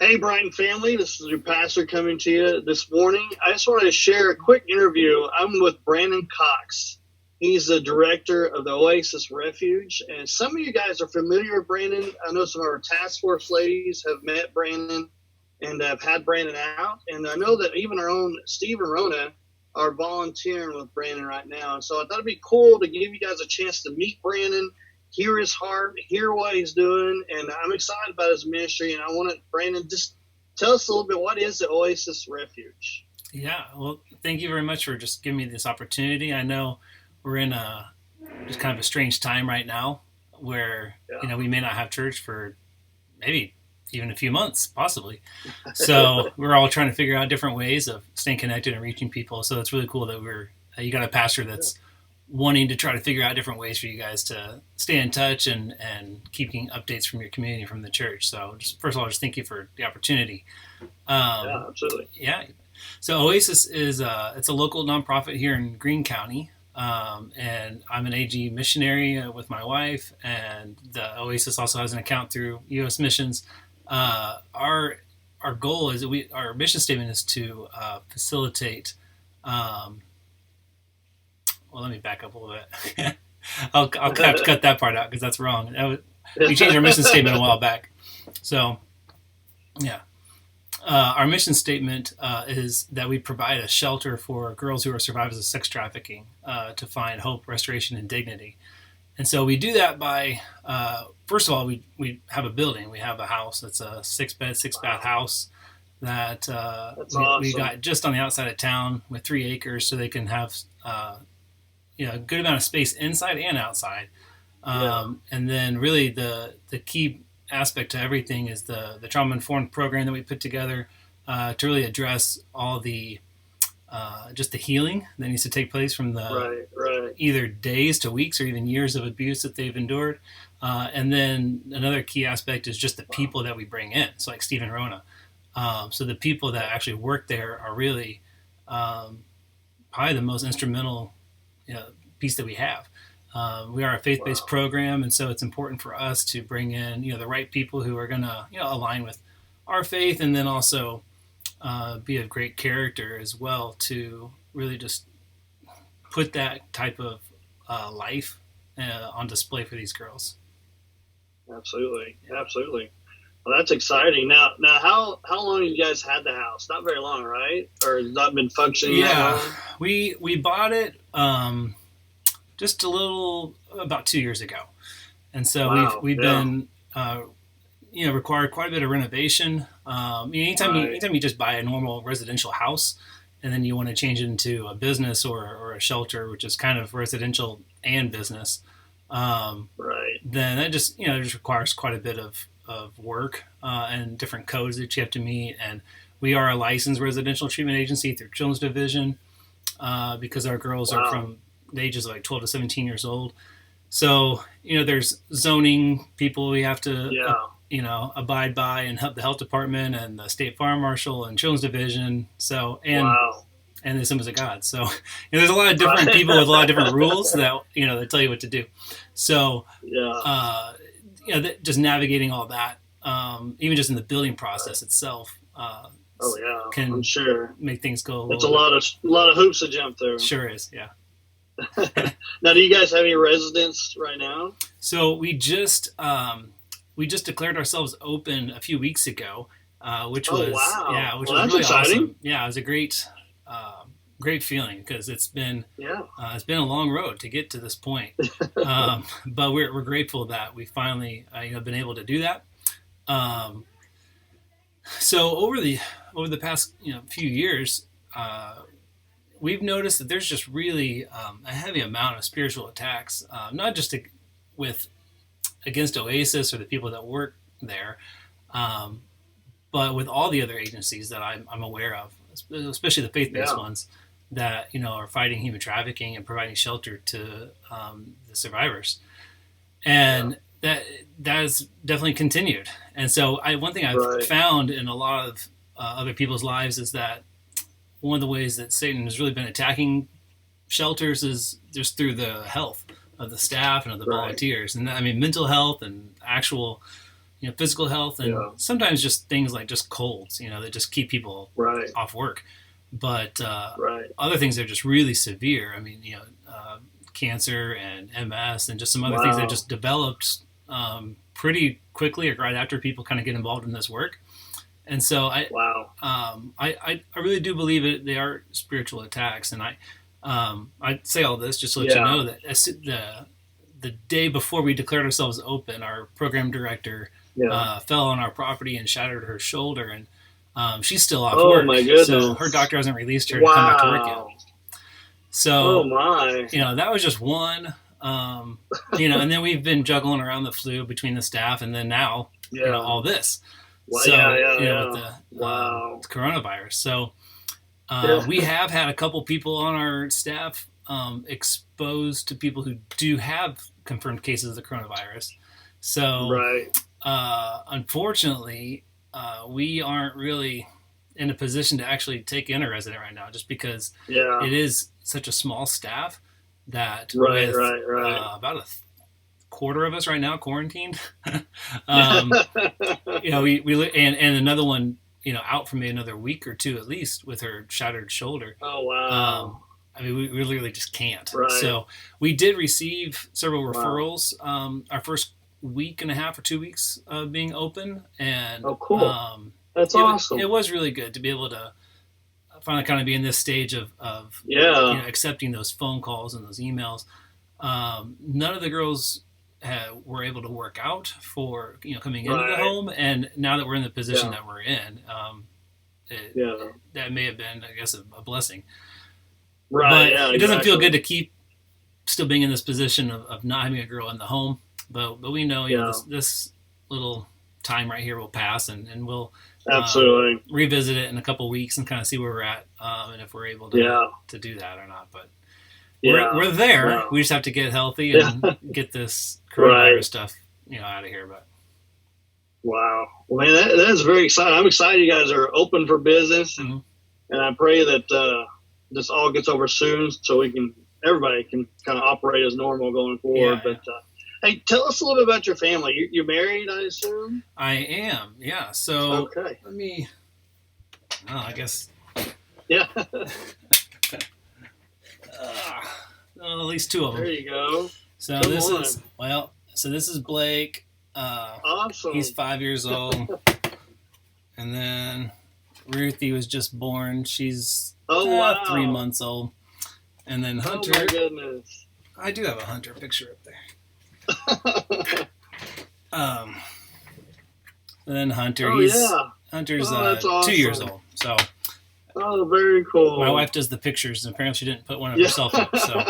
Hey, Brighton family, this is your pastor coming to you this morning. I just wanted to share a quick interview. I'm with Brandon Cox. He's the director of the Oasis Refuge. And some of you guys are familiar with Brandon. I know some of our task force ladies have met Brandon and have had Brandon out. And I know that even our own Steve and Rona are volunteering with Brandon right now. And so I thought it'd be cool to give you guys a chance to meet Brandon, hear his heart, hear what he's doing, and I'm excited about his ministry. And I want to, Brandon, just tell us a little bit, what is the Oasis Refuge? Yeah, well, thank you very much for just giving me this opportunity. I know we're in just kind of a strange time right now where, we may not have church for maybe even a few months, possibly. So we're all trying to figure out different ways of staying connected and reaching people. So it's really cool that you got a pastor that's wanting to try to figure out different ways for you guys to stay in touch and keeping updates from your community, from the church. So just first of all, just thank you for the opportunity. Yeah, absolutely. Yeah. So Oasis is it's a local nonprofit here in Greene County. And I'm an AG missionary with my wife, and the Oasis also has an account through U.S. Missions. Our goal is our mission statement is to facilitate. Well, let me back up a little bit. I'll have to cut that part out because that's wrong. We changed our mission statement a while back. So, yeah. Our mission statement is that we provide a shelter for girls who are survivors of sex trafficking to find hope, restoration, and dignity. And so we do that by, first of all, we have a building. We have a house. It's a 6-bed, 6-bath house that we got just on the outside of town with 3 acres, so they can have a good amount of space inside and outside. And then really the key aspect to everything is the trauma-informed program that we put together to really address all the just the healing that needs to take place from the either days to weeks or even years of abuse that they've endured. And then another key aspect is just the people that we bring in. So like Steve and Rona. So the people that actually work there are really probably the most instrumental piece that we have. We are a faith-based program, and so it's important for us to bring in the right people who are going to align with our faith, and then also be of great character as well to really just put that type of life on display for these girls. Absolutely. Well, that's exciting. Now, how long have you guys had the house? Not very long, right? Or has that been functioning? Yeah, we bought it just a little about 2 years ago, and so we've been required quite a bit of renovation. Anytime you just buy a normal residential house, and then you want to change it into a business or a shelter, which is kind of residential and business, then that just just requires quite a bit of work and different codes that you have to meet. And we are a licensed residential treatment agency through Children's Division because our girls are from the ages of like 12 to 17 years old. So, there's zoning people we have to, abide by, and help the health department and the state fire marshal and Children's Division. So, and the Assemblies of God. So, there's a lot of different people with a lot of different rules that, that tell you what to do. So, just navigating all that, even just in the building process itself, can I'm sure make things go. It's a lot of hoops to jump through. Sure is, yeah. Now, do you guys have any residents right now? So we just declared ourselves open a few weeks ago, which was which was really exciting. Awesome. Yeah, it was a great feeling because it's been a long road to get to this point, but we're grateful that we finally been able to do that. So over the past few years. We've noticed that there's just really a heavy amount of spiritual attacks, not just against Oasis or the people that work there, but with all the other agencies that I'm aware of, especially the faith-based ones that are fighting human trafficking and providing shelter to the survivors, and that has definitely continued. And so one thing I've found in a lot of other people's lives is that one of the ways that Satan has really been attacking shelters is just through the health of the staff and of the volunteers. And mental health and actual physical health, and sometimes just things like just colds, that just keep people off work. But other things that are just really severe. I mean, cancer and MS and just some other things that just developed pretty quickly or right after people kind of get involved in this work. And so I really do believe it. They are spiritual attacks, and I say all this just to let you know that the day before we declared ourselves open, our program director fell on our property and shattered her shoulder, and she's still off work. My goodness. So her doctor hasn't released her to come back to work yet. So that was just one. And then we've been juggling around the flu between the staff, and then now all this. With the coronavirus. So we have had a couple people on our staff exposed to people who do have confirmed cases of the coronavirus. So unfortunately, we aren't really in a position to actually take in a resident right now, just because it is such a small staff that about a quarter of us right now quarantined. We and another one, out for me another week or two at least with her shattered shoulder. Oh wow! We literally just can't. So we did receive several referrals. Our first week and a half or 2 weeks of being open, and cool. That's awesome. It was really good to be able to finally kind of be in this stage of accepting those phone calls and those emails. None of the girls were able to work out for coming into the home, and now that we're in the position that we're in, that may have been, I guess, a blessing. But it doesn't feel good to keep still being in this position of not having a girl in the home. But we know this little time right here will pass, and we'll absolutely revisit it in a couple of weeks and kind of see where we're at, and if we're able to do that or not. But we're there. Yeah. We just have to get healthy and get this coronavirus stuff, out of here. But wow, well, man, that is very exciting. I'm excited you guys are open for business, and I pray that this all gets over soon, so everybody can kind of operate as normal going forward. But hey, tell us a little bit about your family. You're married, I assume? I am, yeah. So let me. I guess. Yeah. At least two of them. There you go. So this is Blake. Awesome. He's 5 years old. And then Ruthie was just born. She's 3 months old. And then Hunter. Oh my goodness. I do have a Hunter picture up there. And then Hunter. Hunter's awesome. 2 years old. So. Oh, very cool. My wife does the pictures, and apparently she didn't put one of herself up. So,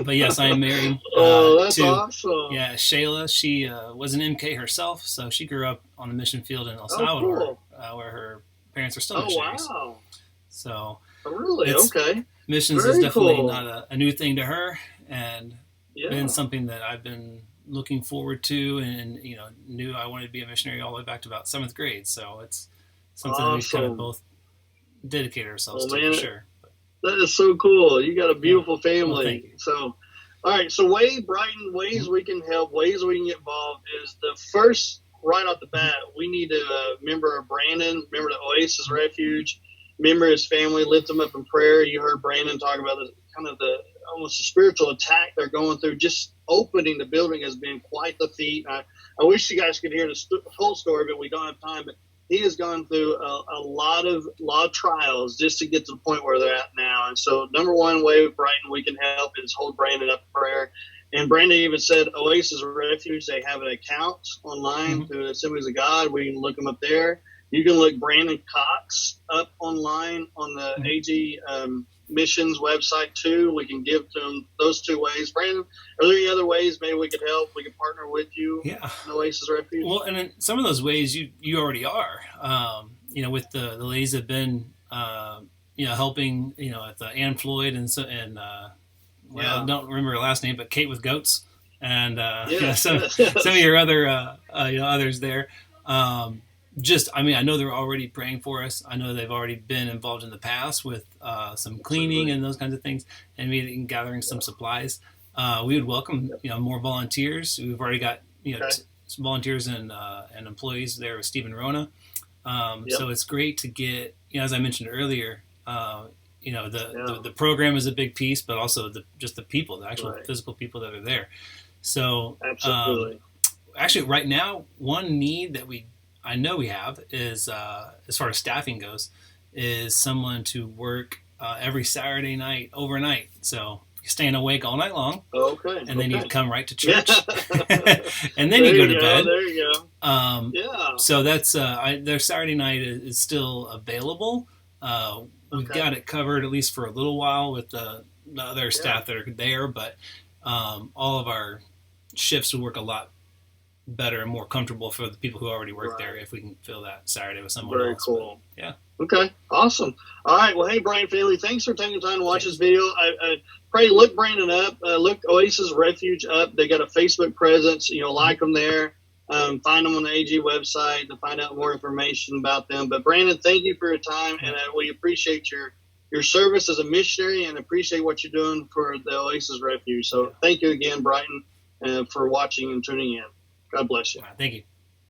but yes, I am married. That's awesome. Yeah, Shayla. She was an MK herself, so she grew up on the mission field in El Salvador, where her parents are still missionaries. Oh, wow. So, really? Okay. Missions is definitely not a new thing to her, and been something that I've been looking forward to, and knew I wanted to be a missionary all the way back to about 7th grade. So it's something that we've kind of both dedicated ourselves to, for sure. That is so cool. You got a beautiful family. Well, thank you. So, all right. So, Brighton, ways we can help, ways we can get involved is the first, right off the bat, we need to remember Brandon, remember the Oasis Refuge, remember his family, lift them up in prayer. You heard Brandon talk about almost a spiritual attack they're going through. Just opening the building has been quite the feat. I wish you guys could hear the whole story, but we don't have time. But he has gone through a lot of trials just to get to the point where they're at now. And so, number one way with Brighton we can help is hold Brandon up in prayer. And Brandon even said Oasis Refuge, they have an account online through the Assemblies of God. We can look them up there. You can look Brandon Cox up online on the AG Missions website too. We can give them those two ways. Brandon, are there any other ways maybe we could help? We can partner with you. Yeah. In Oasis Refuge. Well, and in some of those ways you already are. With the ladies that have been helping at the Ann Floyd I don't remember her last name, but Kate with Goats, and some of your other others there. I know they're already praying for us. I know they've already been involved in the past with some cleaning and those kinds of things, and maybe gathering some supplies. We would welcome more volunteers. We've already got volunteers and employees there with Stephen Rona. So it's great to get, as I mentioned earlier, the program is a big piece, but also just the people, the actual physical people that are there. So absolutely. Actually, right now, one need that I know we have is, as far as staffing goes, is someone to work every Saturday night overnight. So you're staying awake all night long. Okay. And then you come right to church. And then you go to bed. There you go. So that's their Saturday night is still available. We've got it covered at least for a little while with the other staff that are there, but all of our shifts will work a lot better and more comfortable for the people who already work there if we can fill that Saturday with someone else. Very cool. But, yeah. Okay. Awesome. All right. Well, hey, Brian family, thanks for taking the time to watch this video. I pray look Brandon up, look Oasis Refuge up. They got a Facebook presence. Like them there. Find them on the AG website to find out more information about them. But Brandon, thank you for your time, and we appreciate your service as a missionary and appreciate what you're doing for the Oasis Refuge. So thank you again, Brian, for watching and tuning in. God bless you. Thank you.